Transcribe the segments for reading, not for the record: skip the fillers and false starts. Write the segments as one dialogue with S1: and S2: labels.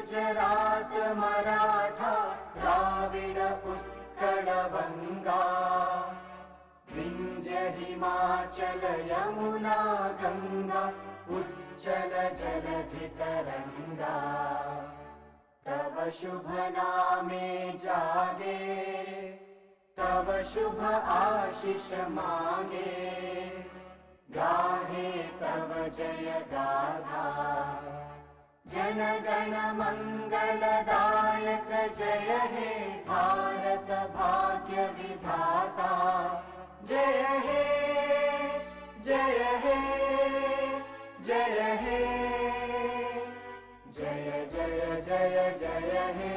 S1: गुजरात मराठा द्राविड उत्कल वंगा विंध्य हिमाचल यमुना गंगा उच्चल जलधि तरंगा तव शुभ नामे जागे तव शुभ आशीष मांगे गाहे तव जय गाथा जन गण मंगलदायक जय हे भारत भाग्य विधाता जय हे जय हे जय हे जय जय जय जय हे।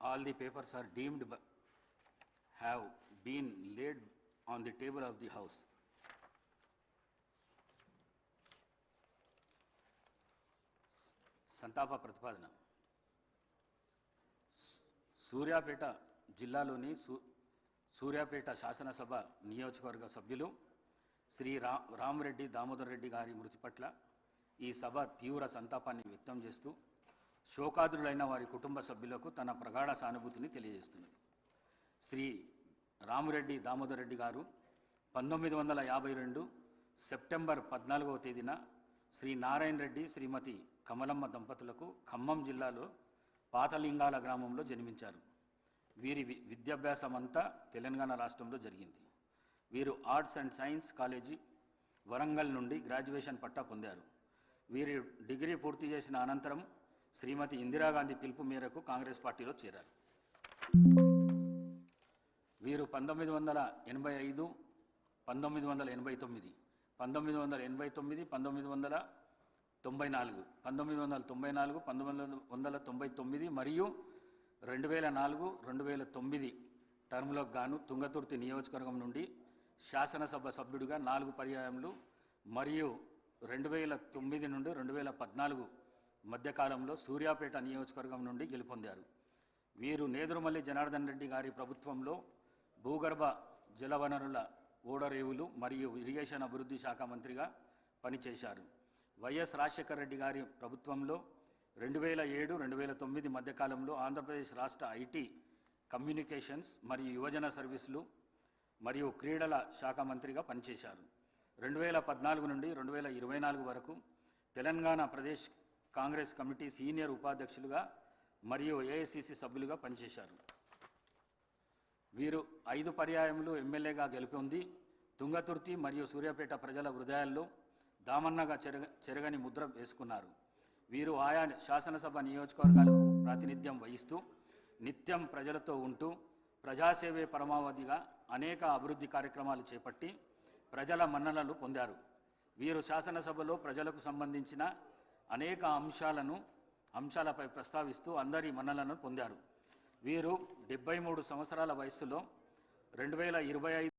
S2: All the papers are deemed have been laid on the table of the House. సంతాప ప్రతిపాదన. సూర్యాపేట జిల్లాలోని సూర్యాపేట శాసనసభ నియోజకవర్గ సభ్యులు శ్రీ రామరెడ్డి దామోదర్ రెడ్డి గారి మృతి పట్ల ఈ సభ తీవ్ర సంతాపాన్ని వ్యక్తం చేస్తూ శోకాదులైన వారి కుటుంబ సభ్యులకు తన ప్రగాఢ సానుభూతిని తెలియజేస్తున్నది. శ్రీ రామరెడ్డి దామోదర్ రెడ్డి గారు 1952 సెప్టెంబర్ 14వ తేదీన శ్రీ నారాయణ రెడ్డి శ్రీమతి కమలమ్మ దంపతులకు ఖమ్మం జిల్లాలో పాతలింగాల గ్రామంలో జన్మించారు. వీరి విద్యాభ్యాసం అంతా తెలంగాణ రాష్ట్రంలో జరిగింది. వీరు arts and science college Warangal నుండి గ్రాడ్యుయేషన్ పట్టా పొందారు. వీరు డిగ్రీ పూర్తి చేసిన అనంతరం శ్రీమతి ఇందిరాగాంధీ పిలుపు మేరకు కాంగ్రెస్ పార్టీలో చేరారు. వీరు 1985, 1989, 1989, 1994, 1994, 1999 మరియు 2004, 2009 టర్మ్లకు గాను తుంగతుర్తి నియోజకవర్గం నుండి శాసనసభ సభ్యుడిగా 4 పర్యాయములు మరియు 2009 నుండి 2014 మధ్యకాలంలో సూర్యాపేట నియోజకవర్గం నుండి గెలుపొందారు. వీరు నేదురుమల్లి జనార్దన్ రెడ్డి గారి ప్రభుత్వంలో భూగర్భ జలవనరుల ఓడరేవులు మరియు ఇరిగేషన్ అభివృద్ధి శాఖ మంత్రిగా పనిచేశారు. వైఎస్ రాజశేఖర రెడ్డి గారి ప్రభుత్వంలో 2007, 2009 మధ్యకాలంలో ఆంధ్రప్రదేశ్ రాష్ట్ర ఐటీ, కమ్యూనికేషన్స్ మరియు యువజన సర్వీసులు మరియు క్రీడల శాఖ మంత్రిగా పనిచేశారు. 2014 నుండి 2024 వరకు తెలంగాణ ప్రదేశ్ కాంగ్రెస్ కమిటీ సీనియర్ ఉపాధ్యక్షులుగా మరియు ఏఐసిసి సభ్యులుగా పనిచేశారు. వీరు 5 పర్యాయములు ఎమ్మెల్యేగా గెలుపొంది తుంగతుర్తి మరియు సూర్యాపేట ప్రజల హృదయాల్లో దామన్నగా చెరగని ముద్ర వేసుకున్నారు. వీరు ఆయా శాసనసభ నియోజకవర్గాలకు ప్రాతినిధ్యం వహిస్తూ నిత్యం ప్రజలతో ఉంటూ ప్రజాసేవే పరమావధిగా అనేక అభివృద్ధి కార్యక్రమాలు చేపట్టి ప్రజల మన్ననలు పొందారు. వీరు శాసనసభలో ప్రజలకు సంబంధించిన అనేక అంశాలపై ప్రస్తావిస్తూ అందరి మన్ననలను పొందారు. వీరు 73 సంవత్సరాల వయస్సులో 2025